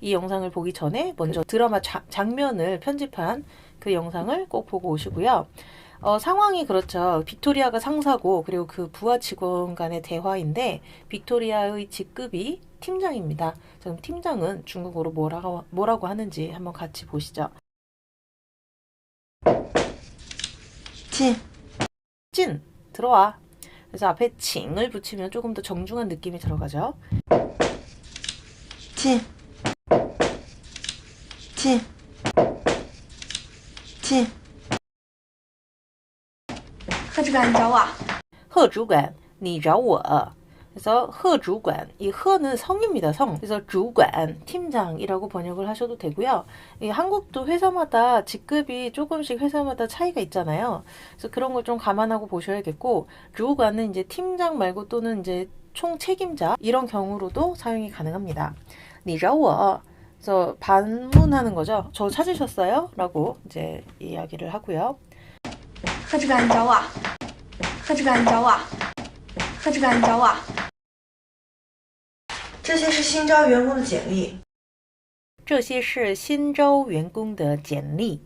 이 영상을 보기 전에 먼저 드라마 장면을 편집한 그 영상을 꼭 보고 오시고요. 상황이 그렇죠. 빅토리아가 상사고 그리고 그 부하 직원 간의 대화인데 빅토리아의 직급이 팀장입니다. 그럼 팀장은 중국어로 뭐라고 하는지 한번 같이 보시죠. 进 찐 들어와. 그래서 앞에 칭을 붙이면 조금 더 정중한 느낌이 들어가죠. 进进进贺主管你找我啊 허主管, 你找我. 그래서 허主管, 이 허는 성입니다. 성. 그래서 주관, 팀장이라고 번역을 하셔도 되고요. 이 한국도 회사마다 직급이 조금씩 회사마다 차이가 있잖아요. 그래서 그런 걸 좀 감안하고 보셔야겠고, 주관은 이제 팀장 말고 또는 이제 총 책임자 이런 경우로도 사용이 가능합니다. 你找我. 그래서 반문하는 거죠. 저 찾으셨어요? 라고 이제 이야기를 하고요. 贺主管你找我啊贺主管你找我啊贺主管你找我啊这些是新招员工的简历这些是新招员工的简历.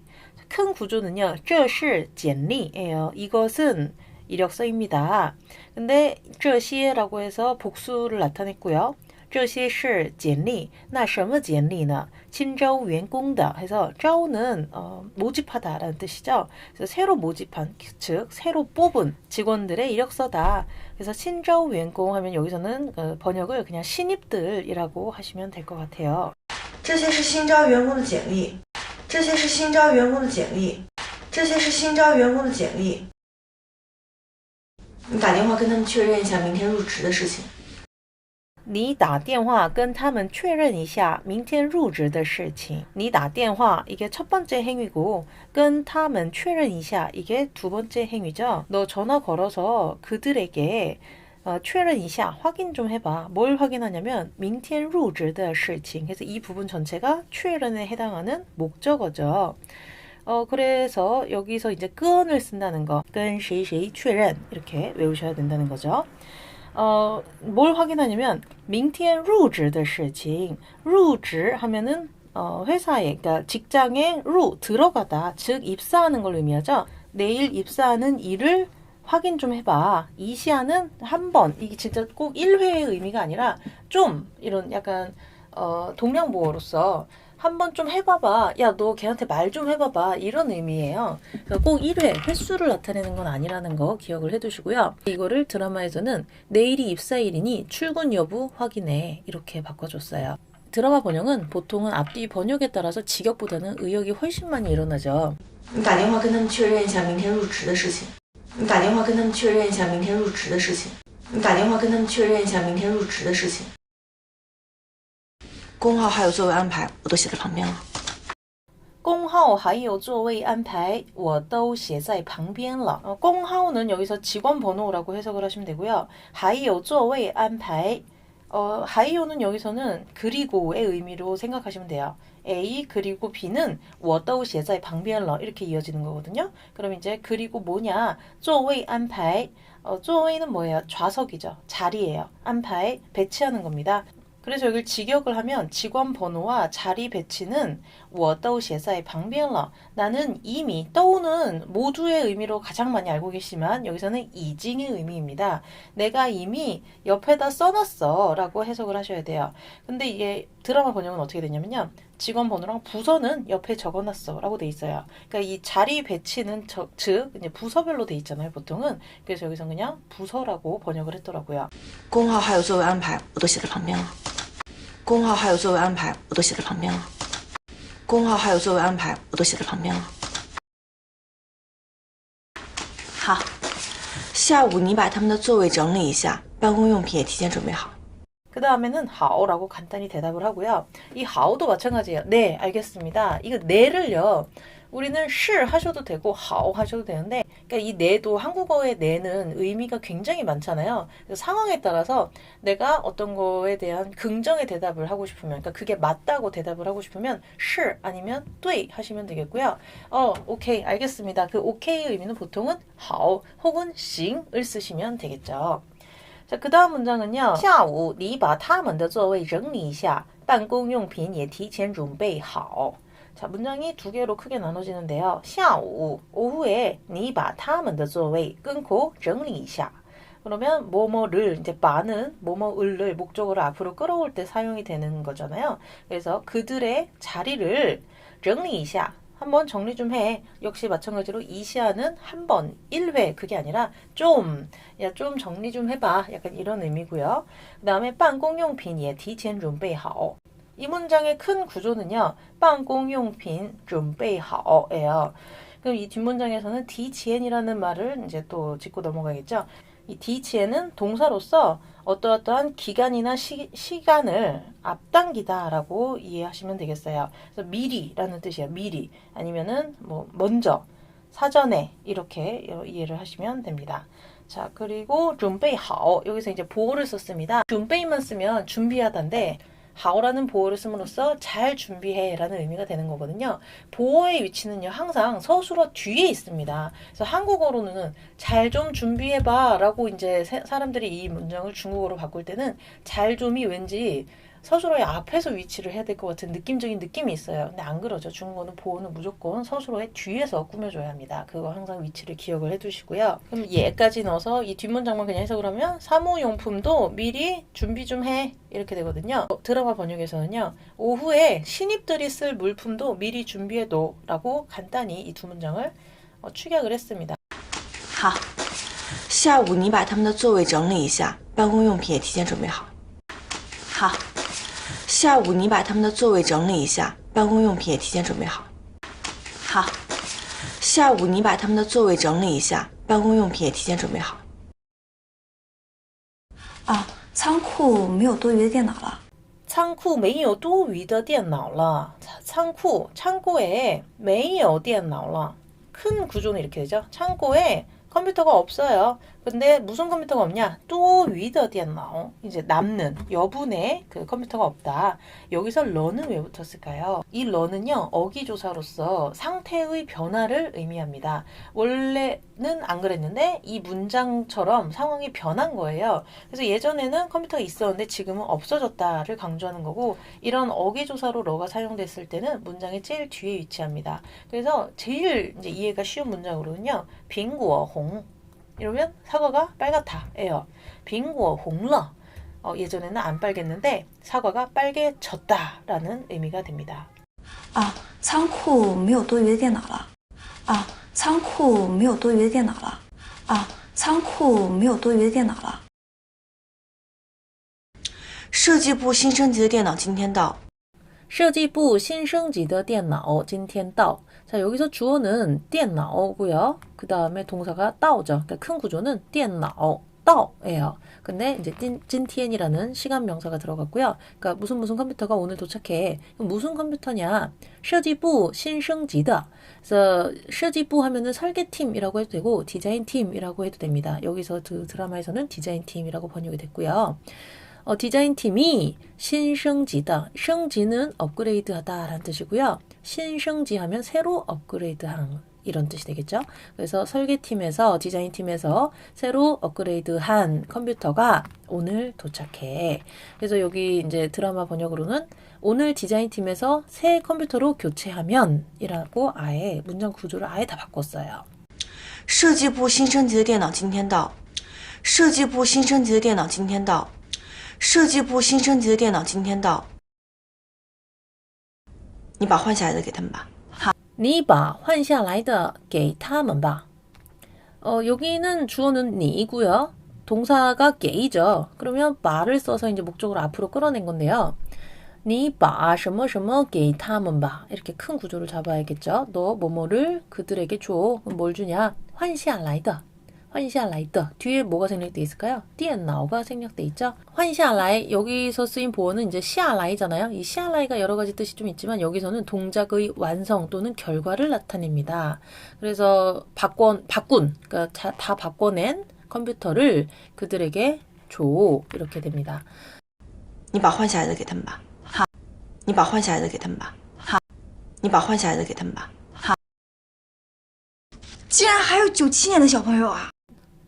큰 구조는요. 这是简历예요. 이것은 이력서입니다. 근데 这些라고 해서 복수를 나타냈고요. 这些是简历. 那什么简历呢? 新招员工的 해서 招는 모집하다라는 뜻이죠. 그래서 새로 모집한, 즉 새로 뽑은 직원들의 이력서다. 그래서 신招员工 하면 여기서는 번역을 그냥 신입들이라고 하시면 될 것 같아요. 这些是新招员工的简历这些是新招员工的简历这些是新招员工的简历你打电话跟他们确认一下明天入职的事情你打电话跟他们确认一下明天入职的事情. 你打电话 이게 첫 번째 행위고 跟他们确认一下 이게 두 번째 행위죠. 너 전화 걸어서 그들에게 确认一下 확인 좀 해봐. 뭘 확인하냐면 明天入职的事情. 그래서 이 부분 전체가 确认에 해당하는 목적어죠. 그래서 여기서 이제 跟을 쓴다는 거. 跟谁谁确认 이렇게 외우셔야 된다는 거죠. 뭘 확인하냐면 明天入职的事情. 入职 하면은 회사에, 그러니까 직장에 들어가다, 즉 입사하는 걸 의미하죠. 내일 입사하는 일을 확인 좀 해봐. 이시아는 한 번, 이게 진짜 꼭 1회의 의미가 아니라 좀 이런 약간 동명보어로서 한번 좀 해봐봐. 야, 너 걔한테 말 좀 해봐봐. 이런 의미예요. 꼭 1회, 횟수를 나타내는 건 아니라는 거 기억을 해두시고요. 이거를 드라마에서는 내일이 입사일이니 출근 여부 확인해. 이렇게 바꿔줬어요. 드라마 번역은 보통은 앞뒤 번역에 따라서 직역보다는 의역이 훨씬 많이 일어나죠. 你打电话跟他们确认一下明天入职的事情你打电话跟他们确认一下明天入职的事情你打电话跟他们确认一下明天入职的事情工号还有座位安排我都写在旁边了工号还有座位安排我都写在旁边了. 공하오는 여기서 직원 번호라고 해석을 하시면 되고요. 还有座位安排 하이오는 여기서는 그리고의 의미로 생각하시면 돼요. A 그리고 B는 我都写在旁边了 이렇게 이어지는 거거든요. 그럼 이제 그리고 뭐냐? 座位安排 座位는 뭐예요? 좌석이죠. 자리예요. 안排배치하는 겁니다. 그래서 여기를 직역을 하면 직원 번호와 자리 배치는 我都写在旁边了. 나는 이미 떠오는 모두의 의미로 가장 많이 알고 계시지만 여기서는 이징의 의미입니다. 내가 이미 옆에다 써놨어 라고 해석을 하셔야 돼요. 근데 이게 드라마 번역은 어떻게 되냐면요. 직원 번호랑 부서는 옆에 적어놨어 라고 돼 있어요. 그러니까 이 자리 배치는 즉 이제 부서별로 돼 있잖아요. 보통은. 그래서 여기서 그냥 부서라고 번역을 했더라고요. 工号还有座位安排我都写在旁边了工号还有座位安排我都写在旁边了工号还有座位安排我都写在旁边了好下午你把他们的座位整理一下办公用品也提前准备好 그 다음에는 하오라고 간단히 대답을 하고요. 이 하오도 마찬가지예요. 네, 알겠습니다. 이거 네를요. 우리는 시 하셔도 되고 하오 하셔도 되는데 그러니까 이 네도 한국어의 네는 의미가 굉장히 많잖아요. 그래서 상황에 따라서 내가 어떤 거에 대한 긍정의 대답을 하고 싶으면 그러니까 그게 맞다고 대답을 하고 싶으면 시 아니면 对 하시면 되겠고요. 오케이 알겠습니다. 그 오케이의 의미는 보통은 하오 혹은 싱을 쓰시면 되겠죠. 자, 그 다음 문장은요. 下午你把他们的座位整理一下办公用品也提前准备好 자, 문장이 두 개로 크게 나눠지는데요. 下午 오후에 你把他们的座位 끊고 整理一下 그러면 뭐뭐를 이제 바는 뭐뭐을를 목적으로 앞으로 끌어올 때 사용이 되는 거잖아요. 그래서 그들의 자리를 整理一下 한번 정리 좀 해. 역시 마찬가지로 이시아는 한 번, 1회 그게 아니라 좀 정리 좀 해봐. 약간 이런 의미고요. 그 다음에 办公用品也提前准备好 이 문장의 큰 구조는요. 办公用品准备好예요. 그럼 이 뒷문장에서는 提前이라는 말을 이제 또 짚고 넘어가겠죠. 이 디치에는 동사로서 어떠한 기간이나 시간을 앞당기다라고 이해하시면 되겠어요. 그래서 미리라는 뜻이에요. 미리 아니면은 뭐 먼저 사전에 이렇게 이해를 하시면 됩니다. 자, 그리고 準備好 여기서 이제 보어를 썼습니다. 準備만 쓰면 준비하다인데 하오라는 보어를 씀으로써 잘 준비해 라는 의미가 되는 거거든요. 보어의 위치는요 항상 서술어 뒤에 있습니다. 그래서 한국어로는 잘 좀 준비해봐 라고 이제 사람들이 이 문장을 중국어로 바꿀 때는 잘 좀이 왠지 서술어의 앞에서 위치를 해야 될 것 같은 느낌적인 느낌이 있어요. 근데 안 그러죠. 중국어는 보어는 무조건 서술어의 뒤에서 꾸며줘야 합니다. 그거 항상 위치를 기억을 해두시고요. 그럼 얘까지 넣어서 이 뒷문장만 그냥 해석을 하면 사무용품도 미리 준비 좀 해 이렇게 되거든요. 드라마 번역에서는요. 오후에 신입들이 쓸 물품도 미리 준비해둬 라고 간단히 이 두 문장을 축약을 했습니다. 好，下午你把他们的座位整理一下，办公用品也提前准备好。好，下午你把他们的座位整理一下，办公用品也提前准备好。好，下午你把他们的座位整理一下，办公用品也提前准备好。啊，仓库没有多余的电脑了。 仓库没有多余的电脑了. 창고에 没有电脑了. 큰 구조는 이렇게 되죠. 창고에 컴퓨터가 없어요. 근데 무슨 컴퓨터가 없냐? 多余的电脑. 이제 남는 여분의 그 컴퓨터가 없다. 여기서 러는 왜 붙었을까요? 이 러는요. 어기조사로서 상태의 변화를 의미합니다. 원래는 안 그랬는데 이 문장처럼 상황이 변한 거예요. 그래서 예전에는 컴퓨터가 있었는데 지금은 없어졌다를 강조하는 거고 이런 어기조사로 러가 사용됐을 때는 문장의 제일 뒤에 위치합니다. 그래서 제일 이제 이해가 쉬운 문장으로는요. 苹果红 이러면 사과가 빨갛다예요. 苹果红了 예전에는 안 빨갰는데 사과가 빨개졌다라는 의미가 됩니다. 啊，仓库没有多余的电脑了。啊，仓库没有多余的电脑了。啊，仓库没有多余的电脑了。设计部新升级的电脑今天到。 设计部新升级的电脑今天到. 자, 여기서 주어는 电脑고요. 그 다음에 동사가 到죠. 그러니까 큰 구조는 电脑 到예요. 근데 이제 今天이라는 시간 명사가 들어갔고요. 그러니까 무슨 컴퓨터가 오늘 도착해. 무슨 컴퓨터냐? 设计部新升级的. 그래서 设计部하면은 설계팀이라고 해도 되고 디자인팀이라고 해도 됩니다. 여기서 그 드라마에서는 디자인팀이라고 번역이 됐고요. 디자인팀이 신升级的, 升级는 업그레이드하다 라는 뜻이고요. 신升级 하면 새로 업그레이드한 이런 뜻이 되겠죠. 그래서 설계팀에서 디자인팀에서 새로 업그레이드한 컴퓨터가 오늘 도착해. 그래서 여기 이제 드라마 번역으로는 오늘 디자인팀에서 새 컴퓨터로 교체하면 이라고 아예 문장 구조를 아예 다 바꿨어요. 设计部新升级的电脑今天到。设计部新升级的电脑今天到。设计部新升级的电脑今天到。你把换下来的给他们吧。好。你把换下来的给他们吧. 여기는 주어는 니이고요. 동사가 게이죠. 그러면 바를 써서 이제 목적으로 앞으로 끌어낸 건데요. 你把什么什么给他们吧. 이렇게 큰 구조를 잡아야겠죠. 너 뭐뭐를 그들에게 줘. 그럼 뭘 주냐? 换下来的. 换下来的. 뒤에 뭐가 생략돼 있을까요? 电脑가 생략돼 있죠. 换下来 여기서 쓰인 보어는 이제 下来잖아요. 이 下来가 여러 가지 뜻이 좀 있지만 여기서는 동작의 완성 또는 결과를 나타냅니다. 그래서 바꾼 그러니까 다 바꿔낸 컴퓨터를 그들에게 줘. 이렇게 됩니다. 你把换下来的给他们吧。好。你把换下来的给他们吧。好。你把换下来的给他们吧。好。竟然还有97年的小朋友啊！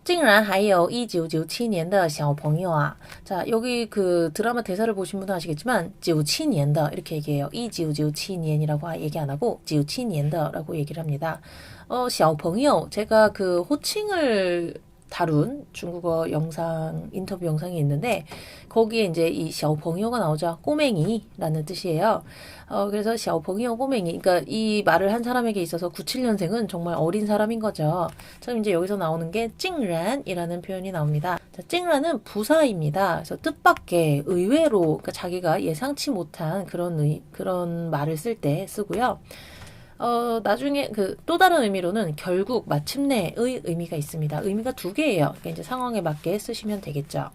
竟然还有 1997年的 小朋友啊. 자, 여기 그 드라마 대사를 보신 분은 아시겠지만 97년的 이렇게 얘기해요. 1997년이라고 얘기 안 하고 97년的라고 얘기를 합니다. 小朋友 제가 그 호칭을 다룬 중국어 영상, 인터뷰 영상이 있는데, 거기에 이제 이 小朋友가 나오죠. 꼬맹이라는 뜻이에요. 그래서 小朋友 꼬맹이. 그러니까 이 말을 한 사람에게 있어서 97년생은 정말 어린 사람인 거죠. 참 이제 여기서 나오는 게 찡란이라는 표현이 나옵니다. 자, 찡란은 부사입니다. 그래서 뜻밖의, 의외로, 그러니까 자기가 예상치 못한 그런 말을 쓸 때 쓰고요. 나중에 또 다른 의미로는 결국 마침내의 의미가 있습니다. 의미가 두 개예요. 그러니까 이제 상황에 맞게 쓰시면 되겠죠.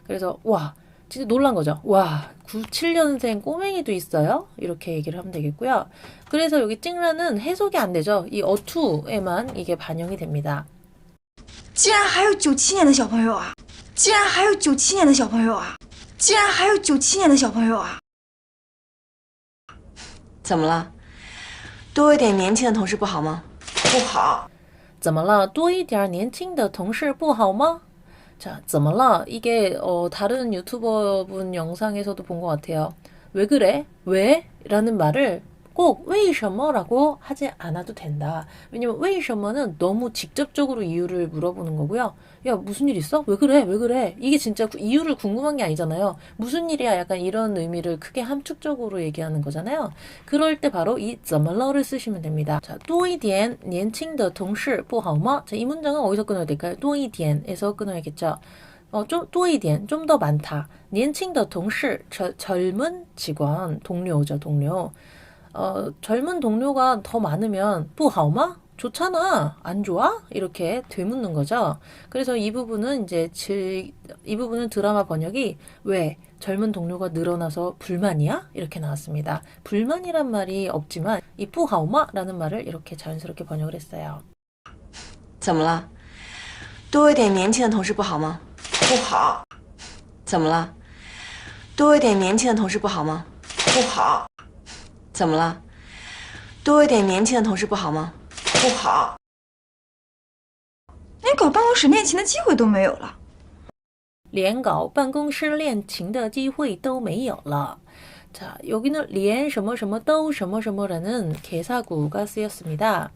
그래서 와, 진짜 놀란 거죠. 와, 97년생 꼬맹이도 있어요? 이렇게 얘기를 하면 되겠고요. 그래서 여기 찡란은 해석이 안 되죠. 이 어투에만 이게 반영이 됩니다. 竟然还有97年的小朋友啊！竟然还有97年的小朋友啊！竟然还有97年的小朋友啊！怎么了？多一点年轻的同事不好吗？不好。怎么了？多一点年轻的同事不好吗？ 자, 怎么了? 이게 다른 유튜버 분 영상에서도 본 것 같아요. 왜 그래? 왜? 라는 말을 꼭 为什么라고 하지 않아도 된다. 왜냐면 为什么는 너무 직접적으로 이유를 물어보는 거고요. 야, 무슨 일 있어? 왜 그래? 왜 그래? 이게 진짜 이유를 궁금한 게 아니잖아요. 무슨 일이야? 약간 이런 의미를 크게 함축적으로 얘기하는 거잖아요. 그럴 때 바로 이 怎么了를 쓰시면 됩니다. 자, 多一点年轻的同事不好吗? 자, 이 문장은 어디서 끊어야 될까요? 多一点에서 끊어야겠죠. 좀 多一点, 좀 더 많다. 年轻的同事, 젊은 직원, 동료죠, 동료. 젊은 동료가 더 많으면 不好吗? 좋잖아. 안 좋아? 이렇게 되묻는 거죠. 그래서 이 부분은 이 부분은 드라마 번역이 왜 젊은 동료가 늘어나서 불만이야? 이렇게 나왔습니다. 불만이란 말이 없지만 이 不好吗? 라는 말을 이렇게 자연스럽게 번역을 했어요. 怎么了？多一点年轻的同事不好吗？不好。怎么了？多一点年轻的同事不好吗？不好。怎么了？多一点年轻的同事不好吗？不好。连搞办公室恋情的机会都没有了。连搞办公室恋情的机会都没有了. 자, 여기는 连什么什么都什么什么라는 개사구가 쓰였습니다.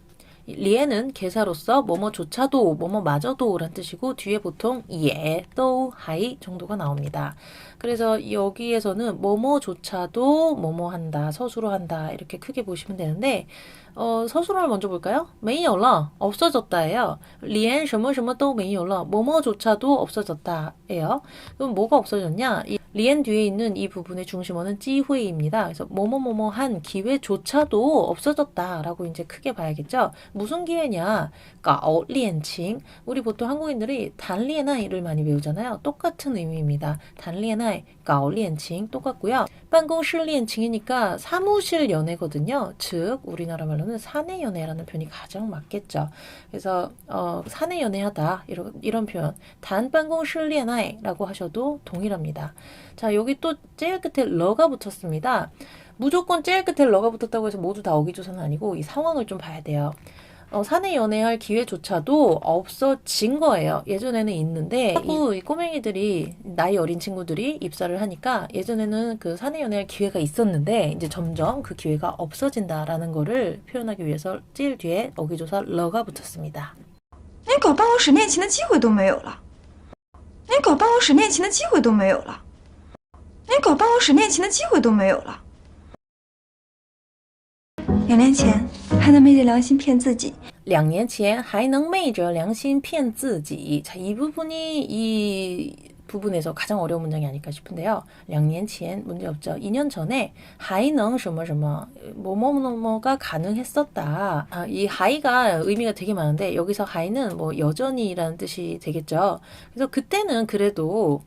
리에는 개사로서 뭐뭐조차도 뭐뭐마저도 란 뜻이고 뒤에 보통 예, 또, 하이 정도가 나옵니다. 그래서 여기에서는 뭐뭐조차도 뭐뭐한다, 서술어 한다 이렇게 크게 보시면 되는데 서술어를 먼저 볼까요? 没有了, 없어졌다예요. 连什么什么都没有了, 뭐뭐조차도 없어졌다예요. 그럼 뭐가 없어졌냐? 이 리엔 뒤에 있는 이 부분의 중심어는 기회입니다. 그래서 뭐뭐뭐뭐한 기회조차도 없어졌다라고 이제 크게 봐야겠죠. 무슨 기회냐? 搞恋情. 우리 보통 한국인들이 단리에나이를 많이 배우잖아요. 똑같은 의미입니다. 단리에나이, 搞恋情 똑같고요.办公室恋情이니까 사무실 연애거든요. 즉 우리나라 말로는 사내 연애라는 표현이 가장 맞겠죠. 그래서 사내 연애하다 이런 표현 단 办公室恋爱라고 하셔도 동일합니다. 자, 여기 또 제일 끝에 러가 붙었습니다. 무조건 제일 끝에 러가 붙었다고 해서 모두 다 어기조사는 아니고 이 상황을 좀 봐야 돼요. 사내 연애할 기회조차도 없어진 거예요. 예전에는 있는데 이 꼬맹이들이 나이 어린 친구들이 입사를 하니까 예전에는 그 사내 연애할 기회가 있었는데 이제 점점 그 기회가 없어진다라는 거를 표현하기 위해서 제일 뒤에 어기조사 러가 붙었습니다. 连搞办公室恋情的机会都没有了。连搞办公室恋情的机会都没有了。连搞办公室恋情的机会都没有了。2年前还能昧着良心骗自己。2年前还能昧着良心骗自己. 자, 이 부분이 이 부분에서 가장 어려운 문장이 아닐까 싶은데요. 2年前 문제없죠. 2년 전에 还能什么什么 뭐뭐뭐뭐가 가능했었다. 이 하이가 의미가 되게 많은데 여기서 하이는 뭐 여전히라는 뜻이 되겠죠. 그래서 그때는 그래도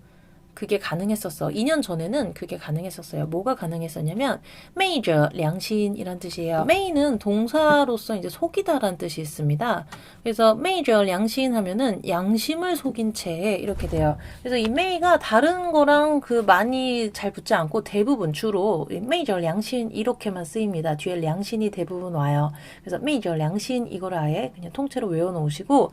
그게 가능했었어. 2년 전에는 그게 가능했었어요. 뭐가 가능했었냐면 昧着良心이란 뜻이에요. 昧는 동사로서 이제 속이다라는 뜻이 있습니다. 그래서 昧着良心하면은 양심을 속인 채 이렇게 돼요. 그래서 이 昧가 다른 거랑 그 많이 잘 붙지 않고 대부분 주로 昧着良心 이렇게만 쓰입니다. 뒤에良心이 대부분 와요. 그래서 昧着良心 이걸 아예 그냥 통째로 외워 놓으시고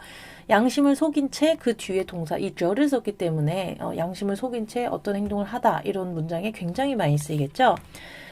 양심을 속인 채 그 뒤에 동사 이 저를 썼기 때문에 양심을 속인 채 어떤 행동을 하다 이런 문장에 굉장히 많이 쓰이겠죠.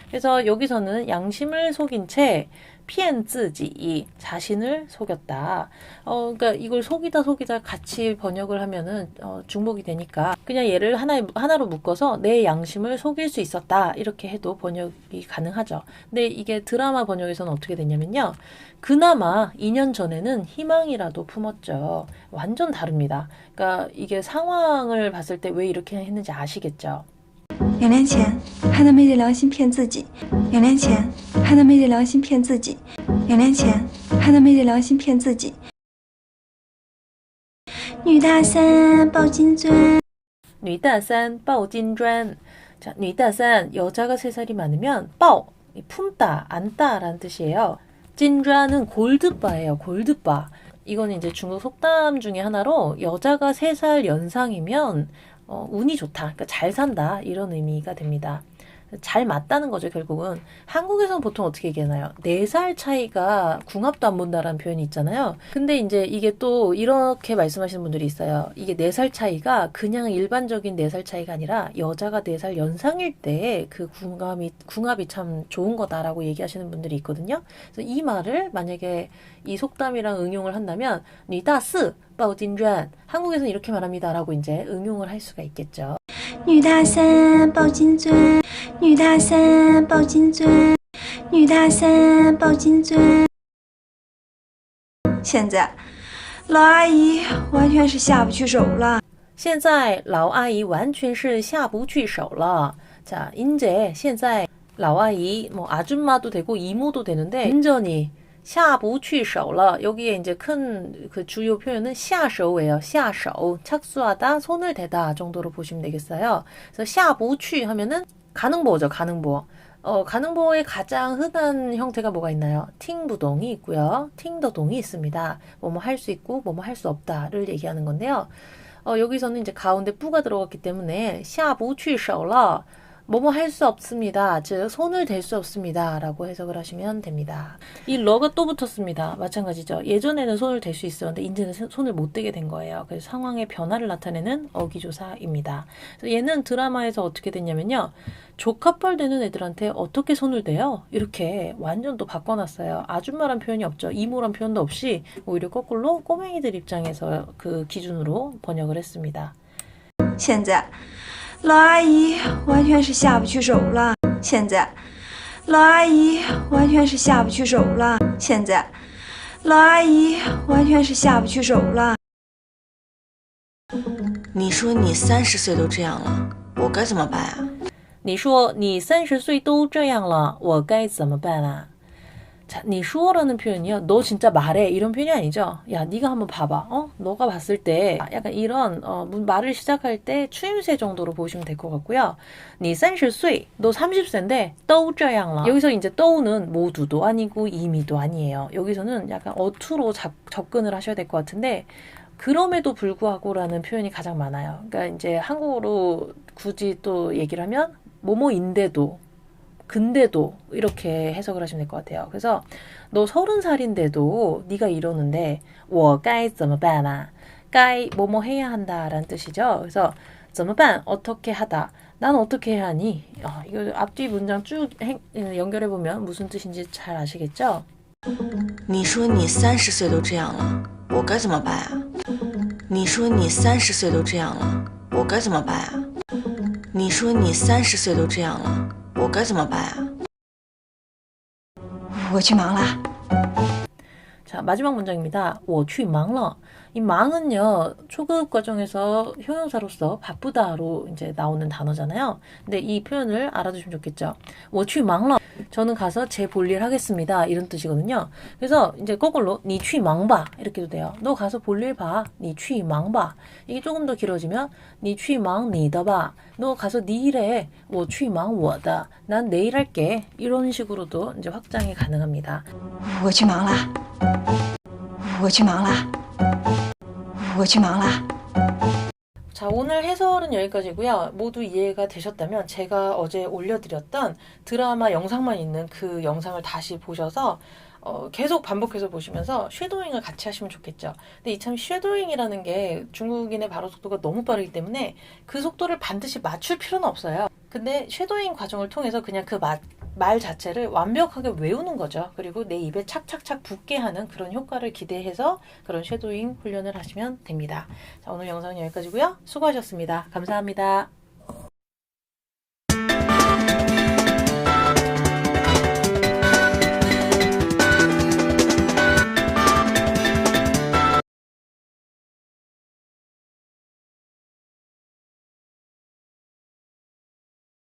그래서 여기서는 양심을 속인 채 피엔즈지 자신을 속였다. 그러니까 이걸 속이다 같이 번역을 하면은 중복이 되니까 그냥 얘를 하나로 묶어서 내 양심을 속일 수 있었다 이렇게 해도 번역이 가능하죠. 근데 이게 드라마 번역에서는 어떻게 됐냐면요. 그나마 2년 전에는 희망이라도 품었죠. 완전 다릅니다. 그러니까 이게 상황을 봤을 때 왜 이렇게 했는지 아시겠죠? 2年前还能昧着良心骗自己，2年前还能昧着良心骗自己，2年前还能昧着良心骗自己。女大三抱金砖， 女大三抱金砖. 자, 女大三 여자가 3살이 많으면 抱 품다, 안다라는 뜻이에요. 찐좌는 골드바예요. 골드바. 이거는 이제 중국 속담 중에 하나로 여자가 3살 연상이면 운이 좋다. 그러니까 잘 산다. 이런 의미가 됩니다. 잘 맞다는 거죠, 결국은. 한국에서는 보통 어떻게 얘기하나요? 4살 차이가 궁합도 안 본다라는 표현이 있잖아요. 근데 이제 이게 또 이렇게 말씀하시는 분들이 있어요. 이게 4살 차이가 그냥 일반적인 4살 차이가 아니라 여자가 4살 연상일 때 그 궁합이 참 좋은 거다라고 얘기하시는 분들이 있거든요. 그래서 이 말을 만약에 이 속담이랑 응용을 한다면 你大四抱金砖 한국에서는 이렇게 말합니다라고 이제 응용을 할 수가 있겠죠. 女大三抱金砖，女大三抱金砖，女大三抱金砖。现在，老阿姨完全是下不去手了。现在老阿姨完全是下不去手了. 자, 이제 现在老阿姨 뭐 아줌마도 되고 이모도 되는데 완전히 下不去手了. 여기에 이제 큰 그 주요 표현은 下手예요. 下手. 착수하다, 손을 대다 정도로 보시면 되겠어요. 그래서 下不去하면은 가능보죠. 가능보. 가능보의 가장 흔한 형태가 뭐가 있나요? 팅부동이 있고요. 팅더동이 있습니다. 뭐뭐 할 수 있고 뭐뭐 할 수 없다를 얘기하는 건데요. 여기서는 이제 가운데 뿌가 들어갔기 때문에 下不去手了. 뭐뭐 할 수 없습니다. 즉 손을 댈 수 없습니다. 라고 해석을 하시면 됩니다. 이 러가 또 붙었습니다. 마찬가지죠. 예전에는 손을 댈 수 있었는데 이제는 손을 못 대게 된 거예요. 그래서 상황의 변화를 나타내는 어기조사입니다. 그래서 얘는 드라마에서 어떻게 됐냐면요. 조카뻘 되는 애들한테 어떻게 손을 대요? 이렇게 완전 또 바꿔놨어요. 아줌마란 표현이 없죠. 이모란 표현도 없이 오히려 거꾸로 꼬맹이들 입장에서 그 기준으로 번역을 했습니다. 现在，老阿姨完全是下不去手了。现在，老阿姨完全是下不去手了。现在，老阿姨完全是下不去手了。你说你30岁都这样了，我该怎么办啊？你说你30岁都这样了，我该怎么办啊？ 자, 你说라는 표현이요. 너 진짜 말해 이런 표현이 아니죠. 야, 네가 한번 봐봐. 너가 봤을 때 약간 이런 말을 시작할 때 추임새 정도로 보시면 될 것 같고요. 你30岁, 너 30세인데 都这样了. 여기서 이제 都는 모두도 아니고 이미도 아니에요. 여기서는 약간 어투로 접근을 하셔야 될 것 같은데 그럼에도 불구하고라는 표현이 가장 많아요. 그러니까 이제 한국어로 굳이 또 얘기를 하면 뭐뭐인데도 근데도 이렇게 해석을 하시면 될 것 같아요. 그래서 너 30살인데도 네가 이러는데 我该怎么办啊? 该 뭐뭐 해야 한다라는 뜻이죠. 그래서 怎么办? 어떻게 하다. 난 어떻게 해야 하니? 이거 앞뒤 문장 쭉 연결해 보면 무슨 뜻인지 잘 아시겠죠? 你说你30岁都这样了，我该怎么办啊？你说你30岁都这样了，我该怎么办啊？你说你30岁都这样了，我该怎么办啊？我去忙了。 자, 마지막 문장입니다. 我去忙了. 이 망은요, 초급 과정에서 형용사로서 바쁘다로 이제 나오는 단어잖아요. 근데 이 표현을 알아두시면 좋겠죠. 我去忙了. 저는 가서 제 볼일 하겠습니다. 이런 뜻이거든요. 그래서 이제 거꾸로 你去忙吧 이렇게도 돼요. 너 가서 볼일 봐. 你去忙吧. 이게 조금 더 길어지면 你去忙你的吧. 너 가서 네 일해. 我去忙我的. 난 내일 할게. 이런 식으로도 이제 확장이 가능합니다. 我去忙了。我去忙了。我去忙了。 자, 오늘 해설은 여기까지고요. 모두 이해가 되셨다면 제가 어제 올려드렸던 드라마 영상만 있는 그 영상을 다시 보셔서 계속 반복해서 보시면서 쉐도잉을 같이 하시면 좋겠죠. 근데 이 참 쉐도잉이라는 게 중국인의 발어 속도가 너무 빠르기 때문에 그 속도를 반드시 맞출 필요는 없어요. 근데 쉐도잉 과정을 통해서 그냥 그 말 자체를 완벽하게 외우는 거죠. 그리고 내 입에 착착착 붙게 하는 그런 효과를 기대해서 그런 쉐도잉 훈련을 하시면 됩니다. 자, 오늘 영상은 여기까지고요. 수고하셨습니다. 감사합니다.